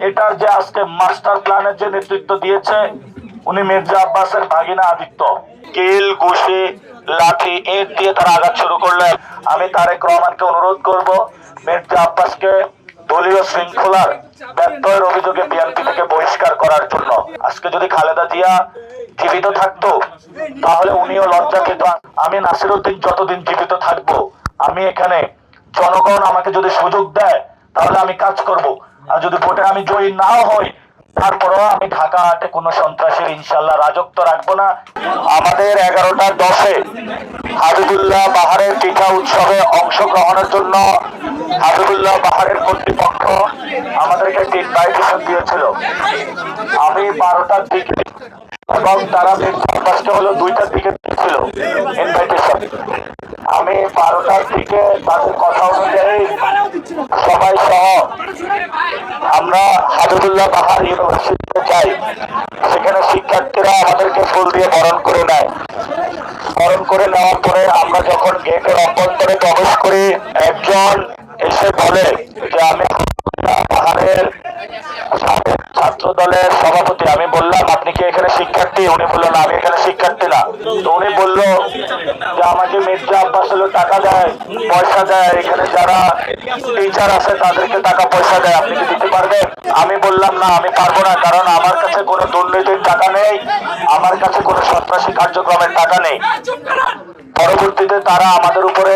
এটার যে আজকে মাস্টার প্ল্যানের যে নেতৃত্ব দিয়েছে উনি মির্জা আব্বাসের ভাগিনা আদিত্য। কিল, ঘুষি, লাঠি, ইট দিয়ে তারা আঘাত শুরু করলেন। আমি তারেক রহমানকে অনুরোধ করব মির্জা আব্বাসকে দলীয় শৃঙ্খলার ব্যত্যয়ের অভিযোগে বিএনপি থেকে বহিষ্কার করার জন্য। আজকে যদি খালেদা জিয়া জীবিত থাকতো তাহলে উনিও লজ্জা পেত। আমি নাসিরউদ্দিন যতদিন জীবিত থাকবো, আমি এখানে জনগণ আমাকে যদি সুযোগ দেয় তাহলে আমি কাজ করব। আর যদি ভোটে আমি জয়ী নাও হই তারপরেও আমি ঢাকা ৮-এ কোনো সন্ত্রাসীর ইনশাল্লাহ রাজত্ব রাখবো না। আমাদের 11টা 10-এ হাবিবুল্লাহ বাহারের পিঠা উৎসবে অংশগ্রহণের জন্য হাবিবুল্লাহ বাহারের কর্তৃপক্ষ আমাদেরকে একটি ইনভাইটেশন দিয়েছিল। আমি 12টার দিকে এবং তারা মির্জা হলো 2টার দিকে দিয়েছিল ইনভাইটেশন। আমি 12টার দিকে তাদের কথা অনুযায়ী সবাই সহ আমরা হাবিবুল্লাহ বাহার ইউনিভার্সিটিতে যাই। সেখানে শিক্ষার্থীরা আমাদেরকে ফুল দিয়ে বরণ করে নেয়। বরণ করে নেওয়ার পরে আমরা যখন গেটের অভ্যন্তরে প্রবেশ করি, একজন এসে বলে যে আমি পাহাড়ের ছাত্র দলের সভাপতি। আমি বললাম আপনি কি এখানে শিক্ষার্থী? উনি বললো না, আমি এখানে শিক্ষার্থী না। তো উনি বললো যে আমাকে মির্জা আব্বাস হলো টাকা দেয়, পয়সা দেয়, এখানে যারা টিচার আছে তাদেরকে টাকা পয়সা দেয়, আপনি কি দিতে পারবেন? আমি বললাম না, আমি পারবো না, কারণ আমার কাছে কোনো দুর্নীতির টাকা নেই, আমার কাছে কোনো সন্ত্রাসী কার্যক্রমের টাকা নেই। পরবর্তীতে তারা আমাদের উপরে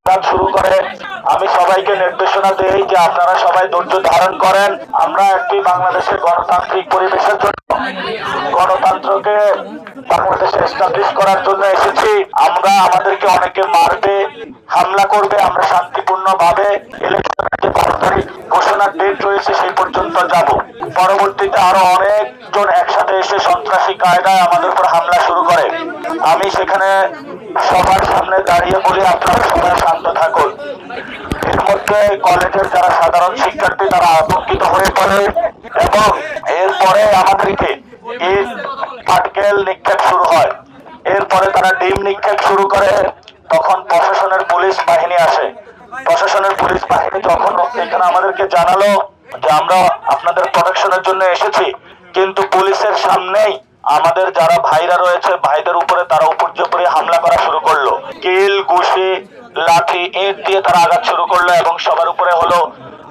আঘাত শুরু করে। আমি সবাইকে নির্দেশনা দেই যে আপনারা সবাই ধৈর্য ধারণ করেন। আমরা একটি বাংলাদেশের গণতান্ত্রিক পরিবেশের জন্য, গণতন্ত্রকে বাংলাদেশে এস্টাবলিশ করার জন্য এসেছি। আমরা আমাদেরকে অনেকে মারবে, হামলা করবে, আমরা শান্তিপূর্ণ ভাবে ইলেকশনের যে 12 তারিখ ঘোষণার ডেট রয়েছে সেই পর্যন্ত যাব। পরবর্তীতে আরো অনেকজন একসাথে এসে সন্ত্রাসী কায়দায় আমাদের উপর হামলা শুরু করে। আমি সেখানে সবার সামনে দাঁড়িয়ে বলি আপনারা সবাই শান্ত থাকুন। এর মধ্যে কলেজের যারা সাধারণ শিক্ষার্থী তারা আতঙ্কিত হয়ে পড়ে এবং এরপরে আমাদেরকে ইট পাটকেল নিক্ষেপ শুরু হয়। এরপরে তারা ডিম নিক্ষেপ শুরু করে। তখন প্রশাসনের পুলিশ বাহিনী আসে। প্রশাসনের পুলিশ বাহিনী যখন এখানে আমাদেরকে জানালো যে আমরা আপনাদের প্রোটেকশনের জন্য এসেছি, কিন্তু পুলিশের সামনেই আমাদের যারা ভাইরা রয়েছে ভাইদের উপরে তারা উপর্যুপরি হামলা করা শুরু করলো। কিল, ঘুষি, লাঠি, ইট দিয়ে তারা আঘাত শুরু করলো এবং সবার উপরে হলো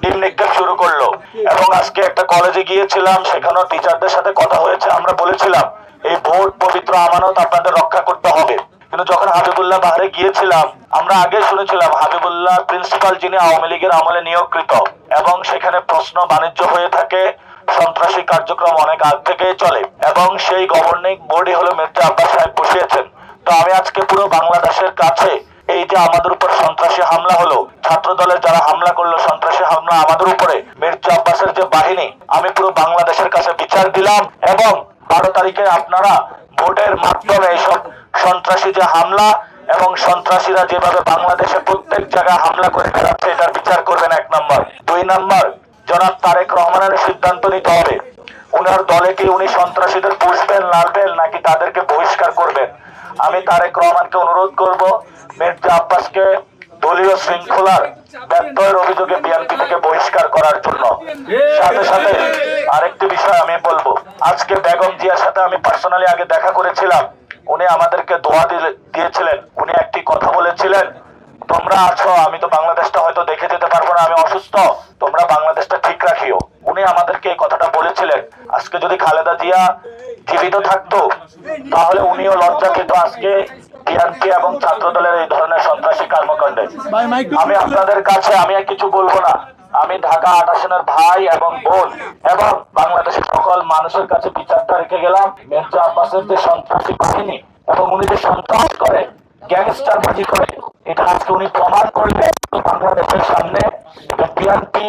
ডিম নিক্ষেপ শুরু করলো। এবং আজকে একটা কলেজে গিয়েছিলাম, সেখানেও টিচারদের সাথে কথা হয়েছে। আমরা বলেছিলাম এই ভোট পবিত্র আমানত আপনাদের রক্ষা করতে হবে। কিন্তু যখন হাবিবুল্লাহ বাহারে গিয়েছিলাম, আমরা আগে শুনেছিলাম হাবিবুল্লাহ প্রিন্সিপাল যিনি আওয়ামী লীগের আমলে নিয়োগকৃত এবং সেখানে প্রশ্ন বাণিজ্য হয়ে থাকে, সন্ত্রাসী কার্যক্রম অনেক আগ থেকেই চলে এবং সেই গভর্নিং বোর্ডে হলো মির্জা আব্বাস সাহেব বসিয়েছেন। তো আমি আজকে পুরো বাংলাদেশের কাছে এই যে আমাদের উপর সন্ত্রাসী হামলা হলো, ছাত্র দলের যারা হামলা করলো, সন্ত্রাসী হামলা আমাদের উপরে, মির্জা আব্বাসের যে বাহিনী, আমি পুরো বাংলাদেশের কাছে বিচার দিলাম এবং 12 তারিখে আপনারা ভোটের মাধ্যমে এইসব সন্ত্রাসী যে হামলা এবং সন্ত্রাসীরা যেভাবে বাংলাদেশে প্রত্যেক জায়গায় হামলা করে বেড়াচ্ছে এটার বিচার করবেন। 1 নম্বর। 2 নম্বর, জনাব তারেক রহমানের সিদ্ধান্ত নিতে হবে উনার দলে কি উনি সন্ত্রাসীদের পুষবেন, লাড়বেন নাকি তাদেরকে বহিষ্কার করবেন। আমি তারেক রহমানকে অনুরোধ করব মির্জা আব্বাসকে দলীয় শৃঙ্খলার ব্যত্যয়ের অভিযোগে বিএনপি থেকে বহিষ্কার করার জন্য। সাথে সাথে আরেকটি বিষয় আমি বলবো, আজকে বেগম জিয়ার সাথে আমি পার্সোনালি আগে দেখা করেছিলাম। উনি আমাদেরকে দোয়া দিয়েছিলেন। উনি একটি কথা বলেছিলেন, তোমরা আছো, আমি তো বাংলাদেশটা হয়তো দেখে যেতে পারবো না, আমি অসুস্থ, তোমরা বাংলাদেশটা ঠিক রাখিও। উনি আমাদেরকে এই কথাটা বলেছিলেন। আজকে যদি খালেদা জিয়া জীবিত থাকতো তাহলে উনিও লজ্জা পেত আজকে বিএনপি এবং ছাত্র দলের এই ধরনের সন্ত্রাসী কর্মকাণ্ডে। আমি আপনাদের কাছে আমি কিছু বলবো না। আমি ঢাকা ৮ আসনের ভাই এবং বোন এবং বাংলাদেশের সকল মানুষের কাছে বিচারটা রেখে গেলাম। মির্জা আব্বাসের যে সন্ত্রাসী বাহিনী এবং উনি যে সন্ত্রাস করে, গ্যাংস্টারবাজি করে, এটা আজকে উনি প্রমাণ করলে বাংলাদেশের সামনে বিএনপি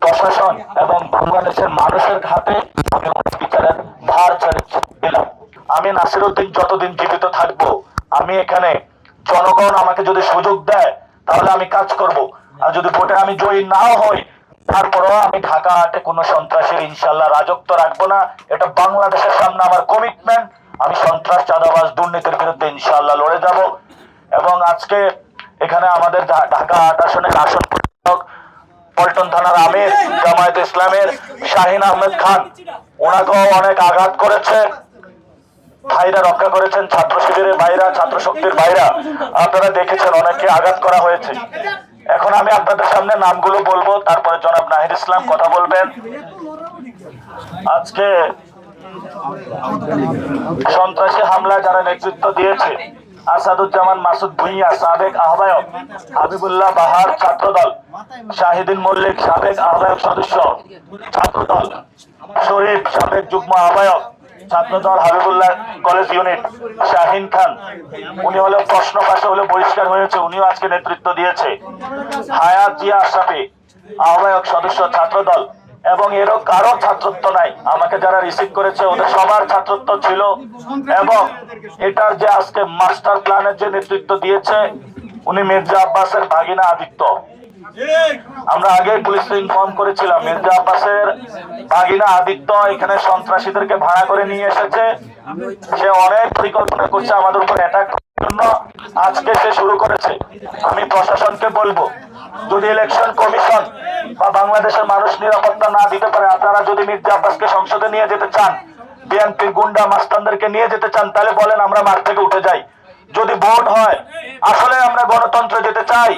প্রশাসন এবং বাংলাদেশের মানুষের হাতে আমি বিচারের ভার ছেড়ে দিলাম। আমি নাসিরউদ্দিন যতদিন জীবিত থাকবো, আমি এখানে জনগণ আমাকে যদি সুযোগ দেয় তাহলে আমি কাজ করব। আর যদি ভোটে আমি জয়ী নাও হই তারপরেও আমি ঢাকা ৮-এ কোনো সন্ত্রাসীর ইনশাল্লাহ রাজত্ব রাখবো না। এটা বাংলাদেশের সামনে আমার কমিটমেন্ট। আমি সন্ত্রাস, চাঁদাবাজ, দুর্নীতির বিরুদ্ধে ইনশাল্লাহ লড়ে যাব। এবং আজকে এখানে আমাদের ঢাকা ৮ আসনের আসন পল্টন থানার আমির জামায়াতে ইসলামের শাহিন আহমেদ খান, ওনাকেও অনেক আঘাত করেছে। ভাইরা রক্ষা করেছেন, ছাত্র শিবিরের ভাইরা, ছাত্র শক্তির ভাইরা, আপনারা দেখেছেন অনেককে আঘাত করা হয়েছে। এখন আমি আপনাদের সামনে নামগুলো বলবো, তারপরে জনাব নাহিদ ইসলাম কথা বলবেন। আজকে সন্ত্রাসী হামলায় যারা নেতৃত্ব দিয়েছে, আসাদুজ্জামান মাসুদ ভুঁইয়া সাবেক আহ্বায়ক, হাবিবুল্লাহ বাহার ছাত্রদল, শাহিদিন মল্লিক সাবেক আহ্বায়ক সদস্য ছাত্রদল, শরীফ সাবেক যুগ্ম আহ্বায়ক ছাত্রদল হাবিবুল্লাহ কলেজ ইউনিট, শাহিন খান উনি হলো প্রশ্ন পাশে হলে বহিষ্কার হয়েছে, উনিও আজকে নেতৃত্ব দিয়েছে, হায়াত জিয়া আশরাফি আহ্বায়ক সদস্য ছাত্রদল, এবং এরও কারো ছাত্রত্ব নাই। আমাকে যারা রিসিভ করেছে ওদের সবার ছাত্রত্ব ছিল। এবং এটার যে আজকে মাস্টার প্ল্যানের যে নেতৃত্ব দিয়েছে উনি মির্জা আব্বাসের ভাগিনা আদিত্য। আমরা আগে পুলিশকে ইনফর্ম করেছিলাম মির্জা আব্বাসের ভাগিনা আদিত্য এখানে সন্ত্রাসীদেরকে ভাড়া করে নিয়ে এসেছে। সে অনেক পরিকল্পনা করছে আমাদের উপর অ্যাটাক করার জন্য, আজকে সে শুরু করেছে। আমি প্রশাসনকে বলবো, যদি ইলেকশন কমিশন বা বাংলাদেশের মানুষ নিরাপত্তা না দিতে পারে, আপনারা যদি মির্জা আব্বাসকে সংসদে নিয়ে যেতে চান, বিএনপির গুন্ডা মাস্তানদেরকে নিয়ে যেতে চান, তাহলে বলেন আমরা মাঠ থেকে উঠে যাই। যদি ভোট হয়, আসলে আমরা গণতন্ত্রে যেতে চাই,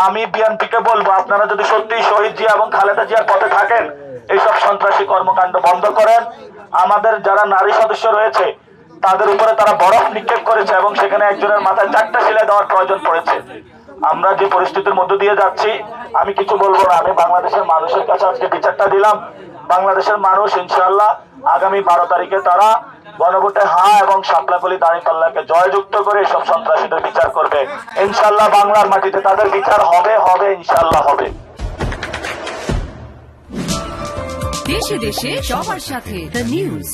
আমি বিএনপিকে বলবো আপনারা যদি সত্যি শহীদ জিয়া এবং খালেদা জিয়ার পথে থাকেন, এইসব সন্ত্রাসী কর্মকাণ্ড বন্ধ করেন। আমাদের যারা নারী সদস্য রয়েছে তাদের উপরে তারা বরফ নিক্ষেপ করেছে এবং সেখানে একজনের মাথায় 4টা সেলাই দেওয়ার প্রয়োজন পড়েছে। আমরা যে পরিস্থিতির মধ্য দিয়ে যাচ্ছি, আমি কিছু বলবো না, আমি বাংলাদেশের মানুষের কাছে আজকে বিচারটা দিলাম। বাংলাদেশের মানুষ ইনশাআল্লাহ আগামী 12 তারিখে তারা গণভোটে হ্যাঁ এবং শাপলাকলি দাঁড়িপাল্লাকে জয়যুক্ত করে এসব সন্ত্রাসীদের বিচার করবে। ইনশাআল্লাহ বাংলার মাটিতে তাদের বিচার হবে, ইনশাআল্লাহ হবে। দেশে দেশে সবার সাথে দ্য নিউজ।